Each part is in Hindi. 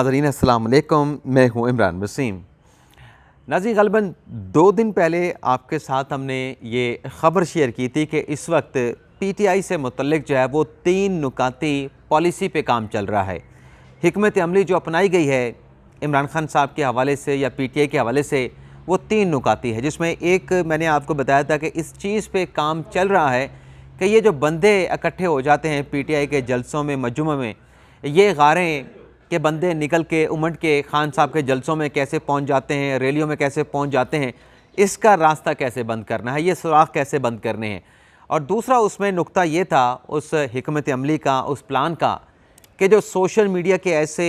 नाज़रीन अस्सलाम वालेकुम, मैं हूँ इमरान वसीम। नाज़रीन ग़ालिबन 2 दिन पहले आपके साथ हमने ये ख़बर शेयर की थी कि इस वक्त PTI से मुतल्लिक़ जो है वो 3 नुकाती पॉलिसी पे काम चल रहा है। हिकमत अमली जो अपनाई गई है इमरान खान साहब के हवाले से या PTI के हवाले से वो 3 नुकाती है, जिसमें एक मैंने आपको बताया था कि इस चीज़ पे काम चल रहा है कि ये जो बंदे इकट्ठे हो जाते हैं PTI के जलसों में, मजमे में, ये गारें के बंदे निकल के उमड़ के खान साहब के जलसों में कैसे पहुंच जाते हैं, रैलियों में कैसे पहुंच जाते हैं, इसका रास्ता कैसे बंद करना है, ये सुराख कैसे बंद करने हैं। और दूसरा उसमें नुक्ता ये था उस हिकमत अमली का, उस प्लान का, कि जो सोशल मीडिया के ऐसे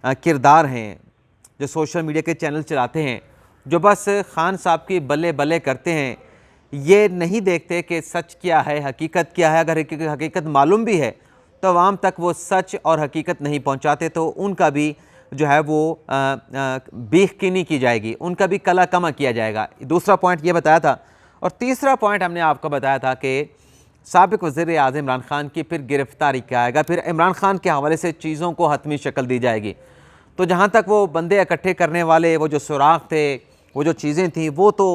किरदार हैं, जो सोशल मीडिया के चैनल चलाते हैं, जो बस खान साहब की बल्ले बल्ले करते हैं, ये नहीं देखते कि सच क्या है, हकीकत क्या है। अगर हकीकत मालूम भी है तो आवाम तक वो सच और हकीकत नहीं पहुंचाते, तो उनका भी जो है वो बेखकीनी की जाएगी, उनका भी कला कमा किया जाएगा। दूसरा पॉइंट ये बताया था। और तीसरा पॉइंट हमने आपको बताया था कि साबिक़ वज़ीर आज़म इमरान खान की फिर गिरफ़्तारी क्या आएगा, फिर इमरान खान के हवाले से चीज़ों को हतमी शक्ल दी जाएगी। तो जहाँ तक वो बंदे इकट्ठे करने वाले वो जो सुराख थे, वो जो चीज़ें थीं, वो तो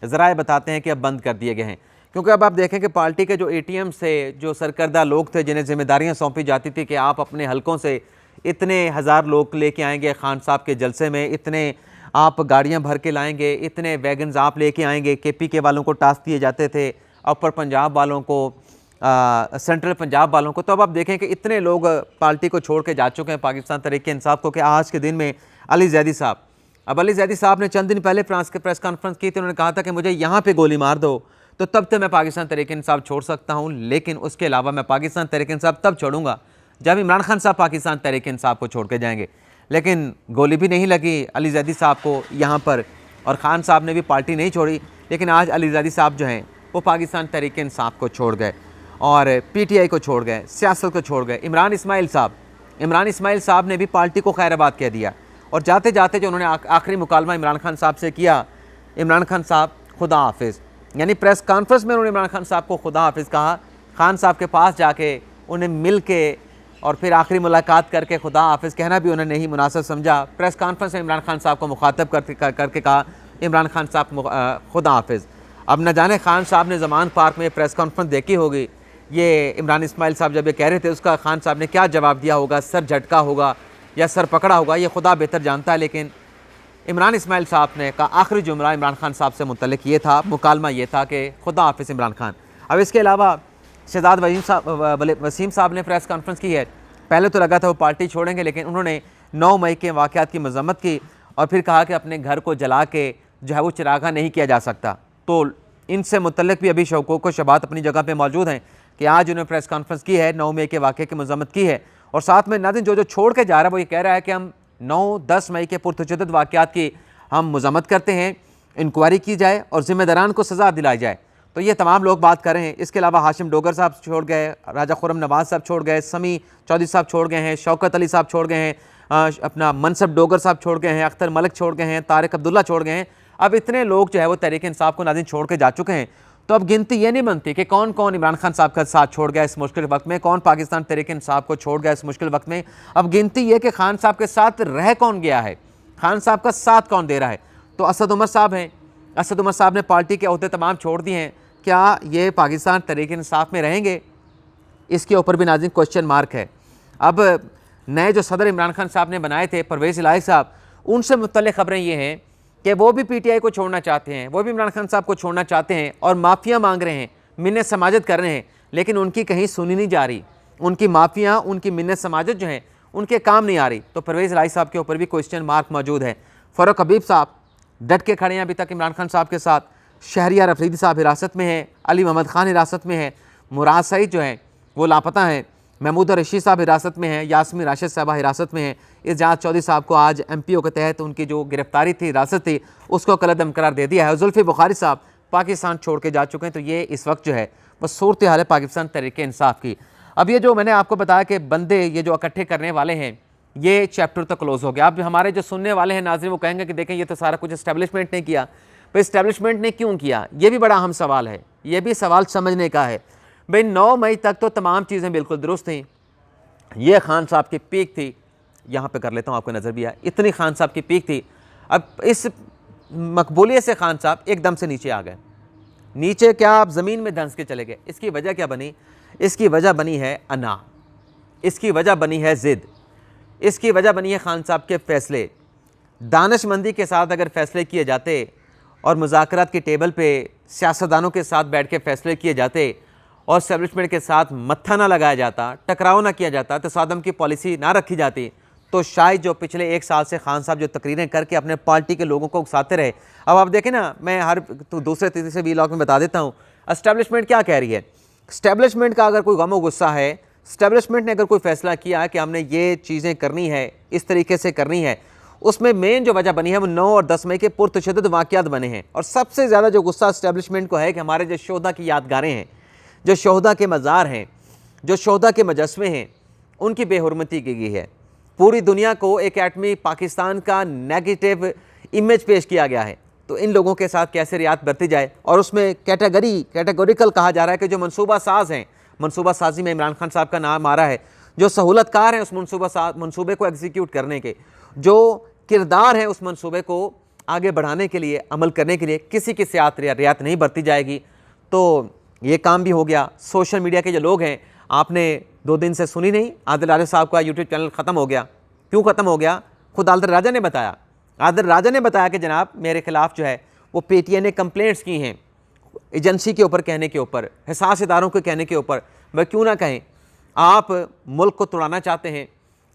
ज़राए बताते हैं कि अब बंद कर दिए गए हैं। क्योंकि अब आप देखें कि पार्टी के जो ATM से जो सरकर्दा लोग थे, जिन्हें जिम्मेदारियां सौंपी जाती थी कि आप अपने हलकों से इतने हज़ार लोग लेके आएंगे खान साहब के जलसे में, इतने आप गाड़ियां भर के लाएंगे, इतने वैगन्स आप लेके आएंगे, KPK वालों को टास्क दिए जाते थे, अपर पंजाब वालों को, सेंट्रल पंजाब वालों को। तो अब आप देखें कि इतने लोग पार्टी को छोड़ के जा चुके हैं पाकिस्तान तहरीक इंसाफ को, कि आज के दिन में अली जैदी साहब, अब अली जैदी साहब ने चंद दिन पहले प्रेस कॉन्फ्रेंस की थी, उन्होंने कहा था कि मुझे यहाँ पर गोली मार दो तो तब तक मैं पाकिस्तान तहरीक इंसाफ छोड़ सकता हूँ, लेकिन उसके अलावा मैं पाकिस्तान तहरीक इंसाफ तब छोड़ूंगा जब इमरान खान साहब पाकिस्तान तहरीक इंसाफ को छोड़ के जाएंगे। लेकिन गोली भी नहीं लगी अली जैदी साहब को यहाँ पर, और खान साहब ने भी पार्टी नहीं छोड़ी। लेकिन आज अली जैदी साहब जो हैं वो पाकिस्तान तहरीक इंसाफ को छोड़ गए और PTI को छोड़ गए, सियासत को छोड़ गए। इमरान इस्माइल साहब ने भी पार्टी को खैराबाद कह दिया, और जाते जाते जो उन्होंने आखिरी मुकालमा इमरान खान साहब से किया, इमरान खान साहब खुदा हाफिज़, यानी प्रेस कॉन्फ्रेंस में उन्होंने इमरान खान साहब को खुदा हाफिज़ कहा। खान साहब के पास जाके उन्हें मिल के और फिर आखिरी मुलाकात करके खुदा हाफिज़ कहना भी उन्होंने नहीं मुनासिब समझा। प्रेस कॉन्फ्रेंस में इमरान खान साहब को मुखातब करके कहा इमरान खान साहब खुदा हाफिज़। अब न जाने खान साहब ने ज़मान पार्क में प्रेस कॉन्फ्रेंस देखी होगी, ये इमरान इस्माइल साहब जब ये कह रहे थे उसका खान साहब ने क्या जवाब दिया होगा, सर झटका होगा या सर पकड़ा होगा, ये खुदा बेहतर जानता है। लेकिन इमरान इस्माइल साहब ने का आखिरी जुमला इमरान खान साहब से मुतल्लिक ये था, मुकालमा ये था कि खुदा हाफिज़ इमरान खान। अब इसके अलावा शहजाद वसीम साहब ने प्रेस कॉन्फ्रेंस की है। पहले तो लगा था वो पार्टी छोड़ेंगे, लेकिन उन्होंने 9 मई के वाक़यात की मज़म्मत की और फिर कहा कि अपने घर को जला के जो है वो चिरागा नहीं किया जा सकता। तो इनसे मुतल्लिक भी अभी शौकत शबात अपनी जगह पर मौजूद हैं कि आज उन्होंने प्रेस कॉन्फ्रेंस की है, 9 मई के वाक़े की मज़म्मत की है। और साथ में नाज़रीन जो छोड़ के जा रहा है वो ये कह रहा है कि हम 9-10 मई के पुरतशद्दुद वाक़यात की हम मज़म्मत करते हैं, इंक्वायरी की जाए और ज़िम्मेदारान को सज़ा दिलाई जाए। तो ये तमाम लोग बात कर रहे हैं। इसके अलावा हाशिम डोगर साहब छोड़ गए, राजा खुर्रम नवाज़ साहब छोड़ गए, समी चौधरी साहब छोड़ गए हैं, शौकत अली साहब छोड़ गए हैं, अपना मनसब डोगर साहब छोड़ गए हैं, अख्तर मलिक छोड़ गए हैं, तारिक अब्दुल्ला छोड़ गए हैं। अब इतने लोग जो है वो तहरीक इंसाफ को नाज़रीन छोड़ के जा चुके हैं। तो अब गिनती ये नहीं बनती कि कौन कौन इमरान खान साहब का साथ छोड़ गया इस मुश्किल वक्त में, कौन पाकिस्तान तहरीक इंसाफ को छोड़ गया इस मुश्किल वक्त में। अब गिनती ये कि खान साहब के साथ रह कौन गया है, खान साहब का साथ कौन दे रहा है। तो असद उमर साहब हैं, असद उमर साहब ने पार्टी के अहदे तमाम छोड़ दिए हैं। क्या ये पाकिस्तान तहरीक इंसाफ में रहेंगे, इसके ऊपर भी नाज़रीन क्वेश्चन मार्क है। अब नए जो सदर इमरान खान साहब ने बनाए थे परवेज़ इलाही साहब, उनसे मुतल्लिक़ खबरें ये हैं कि वो भी PTI को छोड़ना चाहते हैं, वो भी इमरान खान साहब को छोड़ना चाहते हैं और माफ़िया मांग रहे हैं, मिन्नत समाजत कर रहे हैं, लेकिन उनकी कहीं सुनी नहीं जा रही। उनकी माफ़िया, उनकी मिन्नत समाजत जो हैं उनके काम नहीं आ रही। तो परवेज़ इलाही साहब के ऊपर भी क्वेश्चन मार्क मौजूद है। फ़ारूक हबीब साहब डट के खड़े हैं अभी तक इमरान खान साहब के साथ। शहरियार अफरीदी साहब हिरासत में हैं, अली मोहम्मद खान हिरासत में है, मुराद सईद जो हैं वो लापता हैं, महमूद रशीद साहब हिरासत में हैं, यास्मीन राशिद साहबा हिरासत में हैं। इजाज़ चौधरी साहब को आज MPO के तहत उनकी जो गिरफ्तारी थी, हिरासत थी, उसको कलअदम करार दे दिया है। जुल्फ़ी बुखारी साहब पाकिस्तान छोड़ के जा चुके हैं। तो ये इस वक्त जो है वो सूरत हाल है पाकिस्तान तहरीक इंसाफ की। अब ये जो मैंने आपको बताया कि बंदे ये जो इकट्ठे करने वाले हैं, ये चैप्टर तो क्लोज़ हो गया। अब हमारे जो सुनने वाले हैं नाज़रीन वो कहेंगे कि देखें ये तो सारा कुछ इस्टेब्लिशमेंट ने किया। तो इस्टेब्लिशमेंट ने क्यों किया, ये भी बड़ा अहम सवाल है, ये भी सवाल समझने का है। भाई 9 मई तक तो तमाम चीज़ें बिल्कुल दुरुस्त थी, ये खान साहब की पीक थी, यहाँ पे कर लेता हूँ, आपको नज़र भी आया, इतनी खान साहब की पीक थी। अब इस मकबूलियत से खान साहब एकदम से नीचे आ गए। नीचे क्या, आप ज़मीन में धंस के चले गए। इसकी वजह क्या बनी? इसकी वजह बनी है अना, इसकी वजह बनी है ज़िद, इसकी वजह बनी है खान साहब के फ़ैसले। दानिशमंदी के साथ अगर फ़ैसले किए जाते और मुज़ाकरात की टेबल पे सियासतदानों के साथ बैठ के फ़ैसले किए जाते और एस्टेब्लिशमेंट के साथ मत्था ना लगाया जाता, टकराव ना किया जाता, तसादम की पॉलिसी ना रखी जाती, तो शायद जो पिछले 1 साल से खान साहब जो तकरीरें करके अपने पार्टी के लोगों को उकसाते रहे। अब आप देखें ना, मैं हर तो दूसरे तीसरे व्लॉग में बता देता हूँ एस्टेब्लिशमेंट क्या कह रही है। एस्टेब्लिशमेंट का अगर कोई गम व गुस्सा है, एस्टेब्लिशमेंट ने अगर कोई फैसला किया कि हमने ये चीज़ें करनी है, इस तरीके से करनी है, उसमें मेन जो वजह बनी है वो 9 और 10 मई के पुरतशद्दुद वाक़यात बने हैं। और सबसे ज़्यादा जो गुस्सा एस्टेब्लिशमेंट को है कि हमारे जो शोहदा की यादगारें हैं, जो शोहदा के मज़ार हैं, जो शोहदा के मुजस्समे हैं, उनकी बेहुरमती की गई है। पूरी दुनिया को एक एटमी पाकिस्तान का नेगेटिव इमेज पेश किया गया है। तो इन लोगों के साथ कैसे रियायत बरती जाए। और उसमें कैटेगोरिकल कहा जा रहा है कि जो मनसूबा साज हैं, मनसूबा साजी में इमरान खान साहब का नाम आ रहा है, जो सहूलतकार हैं उस मनसूबे को एग्जीक्यूट करने के, जो किरदार हैं उस मनसूबे को आगे बढ़ाने के लिए, अमल करने के लिए किसी की रियायत नहीं बरती जाएगी। तो ये काम भी हो गया। सोशल मीडिया के जो लोग हैं, आपने 2 दिन से सुनी नहीं, आदिल राजा साहब का यूट्यूब चैनल ख़त्म हो गया। क्यों ख़त्म हो गया? खुद आदिल राजा ने बताया। आदिल राजा ने बताया कि जनाब मेरे खिलाफ जो है वो पीटीआई ने कंप्लेंट्स की हैं, एजेंसी के ऊपर कहने के ऊपर, हिसास इदारों के कहने के ऊपर। वह क्यों ना कहें, आप मुल्क को तोड़ाना चाहते हैं,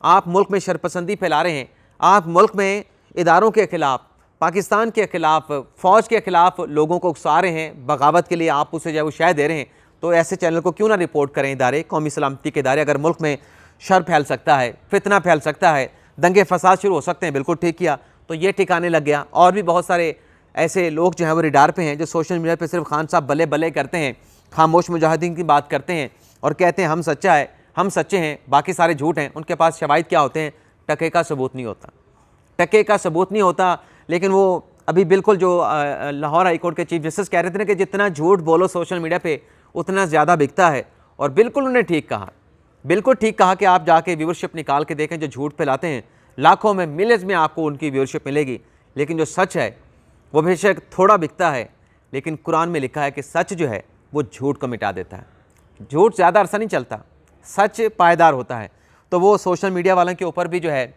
आप मुल्क में शरपसंदी फैला रहे हैं, आप मुल्क में इदारों के ख़िलाफ़, पाकिस्तान के ख़िलाफ़, फ़ौज के ख़िलाफ़ लोगों को उकसा रहे हैं, बगावत के लिए आप उसे जो है वो शय दे रहे हैं। तो ऐसे चैनल को क्यों ना रिपोर्ट करें इदारे, कौमी सलामती के इदारे। अगर मुल्क में शर फैल सकता है, फितना फैल सकता है, दंगे फसाद शुरू हो सकते हैं, बिल्कुल ठीक किया। तो ये ठिकाने लग गया। और भी बहुत सारे ऐसे लोग जो हैं वो रिडार पे हैं, जो सोशल मीडिया पे सिर्फ खान साहब बल्ले बल्ले करते हैं, खामोश मुजाहिदीन की बात करते हैं और कहते हैं हम सच्चा है, हम सच्चे हैं, बाकी सारे झूठ हैं। उनके पास शवाहिद क्या होते हैं? टके का सबूत नहीं होता, टके का सबूत नहीं होता। लेकिन वो अभी बिल्कुल जो लाहौर हाई कोर्ट के चीफ जस्टिस कह रहे थे ना कि जितना झूठ बोलो सोशल मीडिया पे उतना ज़्यादा बिकता है। और बिल्कुल उन्होंने ठीक कहा, बिल्कुल ठीक कहा कि आप जाके व्यूअरशिप निकाल के देखें, जो झूठ फैलाते हैं लाखों में, मिलियंस में आपको उनकी व्यूअरशिप मिलेगी। लेकिन जो सच है वो बेशक थोड़ा बिकता है, लेकिन कुरान में लिखा है कि सच जो है वो झूठ को मिटा देता है। झूठ ज़्यादा अरसा नहीं चलता, सच पायदार होता है। तो वो सोशल मीडिया वालों के ऊपर भी जो है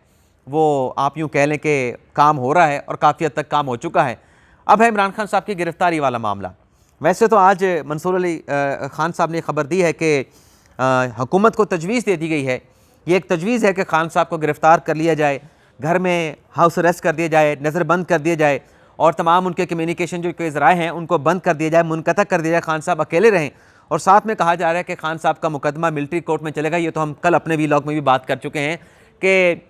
वो आप यूँ कह लें कि काम हो रहा है और काफ़ी हद तक काम हो चुका है। अब है इमरान खान साहब की गिरफ़्तारी वाला मामला। वैसे तो आज मंसूर अली खान साहब ने खबर दी है कि हुकूमत को तजवीज़ दे दी गई है, ये एक तजवीज़ है कि खान साहब को गिरफ़्तार कर लिया जाए, घर में हाउस अरेस्ट कर दिया जाए, नज़रबंद कर दिया जाए और तमाम उनके कम्युनिकेशन जो के ज़राए हैं उनको बंद कर दिया जाए, मुनक़ता कर दिया जाए, खान साहब अकेले रहें। और साथ में कहा जा रहा है कि खान साहब का मुकदमा मिलिट्री कोर्ट में चलेगा। ये तो हम कल अपने व्लॉग में भी बात कर चुके हैं कि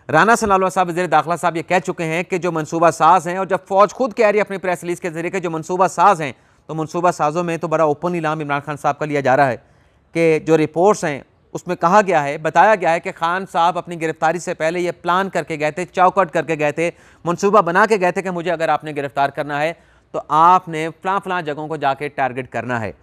राना सनाउल्लाह साहब वज़ीर दाखिला साहब ये कह चुके हैं कि जो मनसूबा साज हैं, और जब फ़ौज खुद कह रही है अपनी प्रेस रिलीज़ के ज़रिए कि जो मनसूबा साज हैं, तो मनसूबा साजों में तो बड़ा ओपन इलाम इमरान खान साहब का लिया जा रहा है कि जो रिपोर्ट्स हैं उसमें कहा गया है, बताया गया है कि खान साहब अपनी गिरफ़्तारी से पहले ये प्लान करके गए थे, चौकट करके गए थे, मनसूबा बना के गए थे कि मुझे अगर आपने गिरफ़्तार करना है तो आपने फ़लाँ जगहों को जाके टारगेट करना है,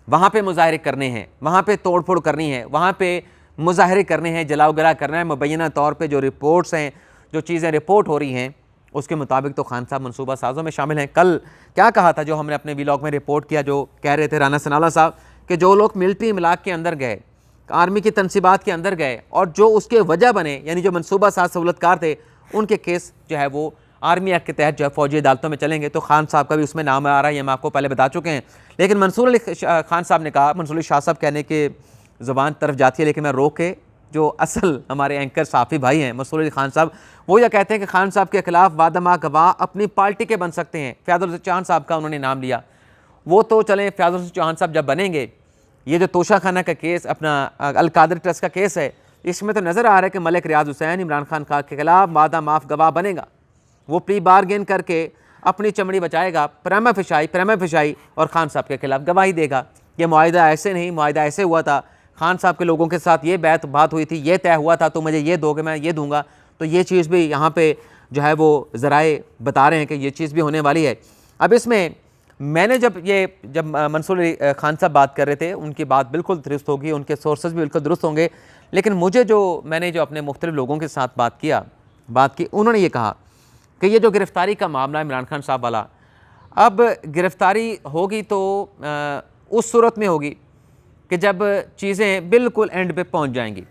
वहाँ पे मुजाहरे करने हैं, वहाँ पे तोड़ फोड़ करनी है, वहाँ पे मुजाहरे करने हैं, जलाओ गिरा करना है। मुबैना तौर पे जो रिपोर्ट्स हैं, जो चीज़ें रिपोर्ट हो रही हैं, उसके मुताबिक तो खान साहब मनसूबा साजों में शामिल हैं। कल क्या कहा था जो हमने अपने व्लॉग में रिपोर्ट किया, जो कह रहे थे राना सनाउल्लाह साहब कि जो लोग मिलिट्री इमलाक के अंदर गए, आर्मी की तनसीबात के अंदर गए और जो उसके वजह बने, यानी जो मनसूबा साज सहूलतकार थे, उनके केस जो है वो आर्मी एक्ट के तहत जो है फ़ौजी अदालतों में चलेंगे। तो खान साहब का भी उसमें नाम आ रहा है, ये हम आपको पहले बता चुके हैं। लेकिन मंसूर अली खान साहब ने कहा, मंसूर अली शाह साहब कहने के ज़ुबान तरफ जाती है, लेकिन मैं रोक के जो असल हमारे एंकर साफ़ी भाई हैं मंसूर अली खान साहब, वो यह कहते हैं कि खान साहब के ख़िलाफ़ वादमा गवाह अपनी पार्टी के बन सकते हैं। फ़याज़ुल हसन चौहान साहब का उन्होंने नाम लिया। वो तो चलें, फ़याज़ुल हसन चौहान साहब जब बनेंगे, ये जो तोशा खाना का केस, अपना अल-कादर ट्रस्ट का केस है, इसमें तो नज़र आ रहा है कि मलिक रियाज हुसैन इमरान खान के ख़िलाफ़ वादा माफ़ गवाह बनेगा। वो प्री बारगेन करके अपनी चमड़ी बचाएगा, प्रेमा फिशाई और खान साहब के ख़िलाफ़ गवाही देगा। ये मुआहिदा ऐसे नहीं, मुआहिदा ऐसे हुआ था, खान साहब के लोगों के साथ ये बात हुई थी, ये तय हुआ था, तो मुझे ये दोगे, मैं ये दूंगा। तो ये चीज़ भी यहाँ पे जो है वो ज़राए बता रहे हैं कि ये चीज़ भी होने वाली है। अब इसमें मैंने जब मंसूर अली खान साहब बात कर रहे थे, उनकी बात बिल्कुल दुरुस्त होगी, उनके सोर्सेज भी बिल्कुल दुरुस्त होंगे, लेकिन मैंने जो अपने मुख्तलिफ लोगों के साथ बात की, उन्होंने ये कहा कि ये जो गिरफ़्तारी का मामला है इमरान खान साहब वाला, अब गिरफ़्तारी होगी तो उस सूरत में होगी कि जब चीज़ें बिल्कुल एंड पे पहुंच जाएंगी।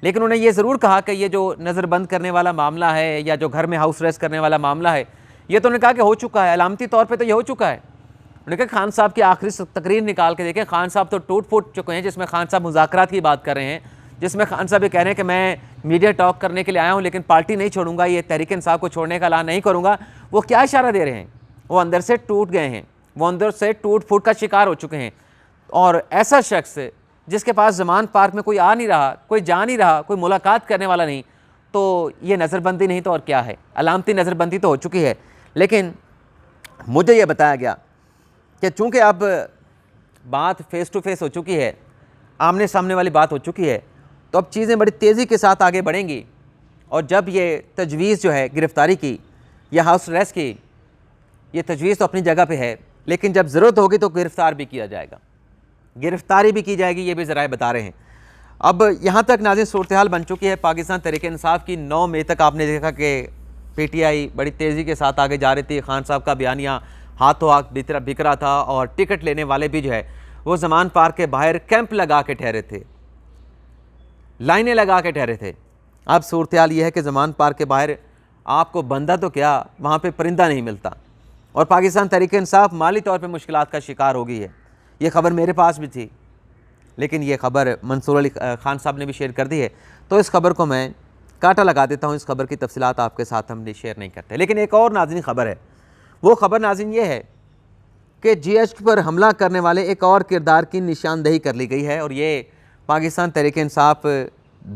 लेकिन उन्होंने ये ज़रूर कहा कि ये जो नज़रबंद करने वाला मामला है या जो घर में हाउस अरेस्ट करने वाला मामला है, ये तो उन्होंने कहा कि हो चुका है, अलामती तौर पे तो ये हो चुका है। उन्होंने कहा खान साहब की आखिरी तकरीर निकाल के देखें, खान साहब तो टूट फूट चुके हैं, जिसमें खान साहब मुज़ाकरात की बात कर रहे हैं, जिसमें खान साहब ये कह रहे हैं कि मैं मीडिया टॉक करने के लिए आया हूँ लेकिन पार्टी नहीं छोड़ूंगा, ये तहरीक इंसाफ को छोड़ने का ऐलान नहीं करूँगा। वो क्या इशारा दे रहे हैं? वो अंदर से टूट गए हैं, वो अंदर से टूट फूट का शिकार हो चुके हैं। और ऐसा शख्स जिसके पास ज़मान पार्क में कोई आ नहीं रहा, कोई जा नहीं रहा, कोई मुलाकात करने वाला नहीं, तो ये नज़रबंदी नहीं तो और क्या है? अलामती नज़रबंदी तो हो चुकी है। लेकिन मुझे ये बताया गया कि चूँकि अब बात फ़ेस टू फेस हो चुकी है, आमने सामने वाली बात हो चुकी है, तो अब चीज़ें बड़ी तेज़ी के साथ आगे बढ़ेंगी। और जब ये तजवीज़ जो है गिरफ़्तारी की या हाउस अरेस्ट की, ये तजवीज़ तो अपनी जगह पे है, लेकिन जब ज़रूरत होगी तो गिरफ़्तार भी किया जाएगा, गिरफ़्तारी भी की जाएगी, ये भी ज़राए बता रहे हैं। अब यहाँ तक नाज़रीन सूरत हाल बन चुकी है पाकिस्तान तहरीक इंसाफ की। 9 मई तक आपने देखा कि PTI बड़ी तेज़ी के साथ आगे जा रही थी। खान साहब का बयानिया हाथों हाथ बिक रहा था और टिकट लेने वाले भी जो है वो ज़मान पार्क के बाहर कैंप लगा के ठहरे थे, लाइनें लगा के ठहरे थे। अब सूरत हाल ये है कि ज़मान पार्क के बाहर आपको बंदा तो क्या, वहाँ पे परिंदा नहीं मिलता, और पाकिस्तान तहरीक इंसाफ माली तौर पे मुश्किलात का शिकार हो गई है। ये खबर मेरे पास भी थी, लेकिन ये खबर मंसूर अली खान साहब ने भी शेयर कर दी है, तो इस खबर को मैं काटा लगा देता हूँ। इस खबर की तफसीलात आपके साथ हम शेयर नहीं करते। लेकिन एक और नाज़रीन खबर है, वो खबर नाज़रीन ये है कि GHQ पर हमला करने वाले एक और किरदार की निशानदेही कर ली गई है, और ये पाकिस्तान तहरीक इंसाफ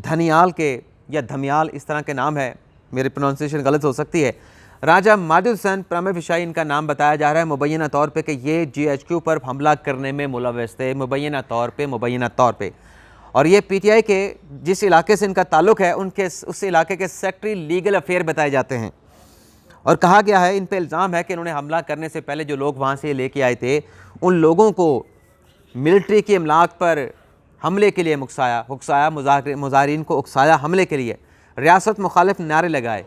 धनियाल के या धमियाल इस तरह के नाम है, मेरी प्रोनाउंसिएशन गलत हो सकती है, राजा माजिद हुसैन प्रामे फिशाई इनका नाम बताया जा रहा है मुबैना तौर पे कि ये GHQ पर हमला करने में मुलव्वस थे, मुबैना तौर पे। और ये PTI के जिस इलाके से इनका ताल्लुक़ है उस इलाके के सेक्रेटरी लीगल अफेयर बताए जाते हैं। और कहा गया है, इन पे इल्ज़ाम है कि इन्होंने हमला करने से पहले जो लोग वहाँ से लेके आए थे, उन लोगों को मिलिट्री की इमलाक पर हमले के लिए उकसाया, मुजाहिरीन को उकसाया हमले के लिए, रियासत मुखालिफ नारे लगाए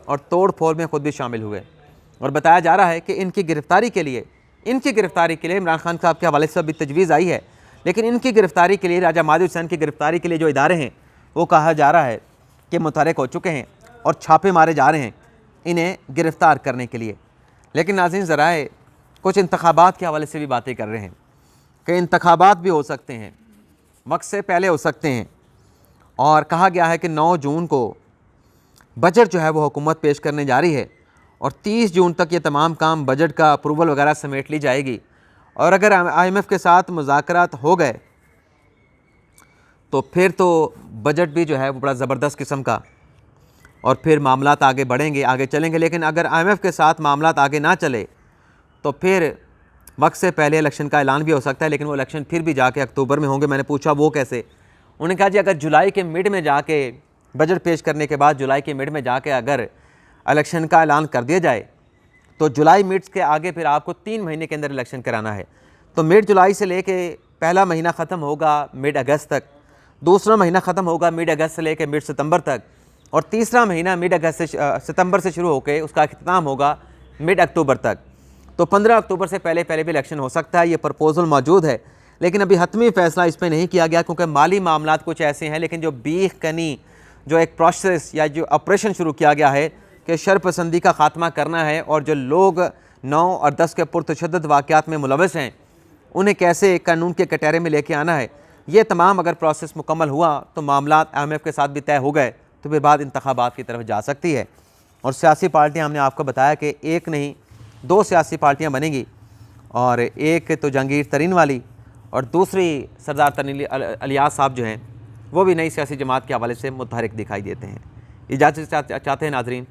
और तोड़ फोड़ में ख़ुद भी शामिल हुए। और बताया जा रहा है कि इनकी गिरफ़्तारी के लिए इमरान खान साहब के हवाले से भी तजवीज़ आई है, लेकिन इनकी गिरफ़्तारी के लिए, राजा माजिद हुसैन की गिरफ़्तारी के लिए जो इदारे हैं वो कहा जा रहा है कि मुतहर्रिक हो चुके हैं और छापे मारे जा रहे हैं इन्हें गिरफ़्तार करने के लिए। लेकिन नाज़रीन ज़राए कुछ इंतखाबात के हवाले से भी बातें कर रहे हैं कि इंतखाबात भी हो सकते हैं, वक्त से पहले हो सकते हैं। और कहा गया है कि 9 जून को बजट जो है वो हुकूमत पेश करने जा रही है, और 30 जून तक ये तमाम काम बजट का अप्रूवल वगैरह समेट ली जाएगी। और अगर IMF के साथ मुज़ाकरात हो गए तो फिर तो बजट भी जो है वो बड़ा ज़बरदस्त किस्म का, और फिर मामलात आगे बढ़ेंगे, आगे चलेंगे। लेकिन अगर IMF के साथ मामलात आगे ना चले तो फिर वक्त से पहले इलेक्शन का ऐलान भी हो सकता है, लेकिन वो इलेक्शन फिर भी जाके अक्टूबर में होंगे। मैंने पूछा वो कैसे? उन्होंने कहा जी अगर जुलाई के मिड में जाके, बजट पेश करने के बाद जुलाई के मिड में जाके अगर इलेक्शन का ऐलान कर दिया जाए तो जुलाई मिड के आगे फिर आपको 3 महीने के अंदर इलेक्शन कराना है। तो मिड जुलाई से लेके पहला महीना ख़त्म होगा मिड अगस्त तक, दूसरा महीना ख़त्म होगा मिड अगस्त से लेके मिड सितंबर तक, और तीसरा महीना मिड अगस्त से सितंबर से शुरू होकर उसका अख्ताम होगा मिड अक्टूबर तक। तो 15 अक्टूबर से पहले भी इलेक्शन हो सकता है। ये प्रपोज़ल मौजूद है, लेकिन अभी हतमी फ़ैसला इस पर नहीं किया गया, क्योंकि माली मामलात कुछ ऐसे हैं। लेकिन जो बीख कनी जो एक प्रोसेस या जो ऑपरेशन शुरू किया गया है कि शरपसंदी का ख़ात्मा करना है, और जो लोग 9 और 10 के पुरतशद्दुद वाक़यात में मुलव्वस हैं उन्हें कैसे कानून के कटहरे में लेके आना है, ये तमाम अगर प्रोसेस मुकम्मल हुआ तो मामलात IMF के साथ भी तय हो गए तो फिर बाद इंतखाबात की तरफ जा सकती है। और सियासी पार्टियाँ, हमने आपको बताया कि एक नहीं 2 सियासी पार्टियाँ बनेंगी, और एक तो जहांगीर तरीन वाली और दूसरी सरदार तरीन अलियास साहब जो हैं वो भी नई सियासी जमात के हवाले से मुतहरिक दिखाई देते हैं। इजाज़त चाहते हैं नाज़रीन।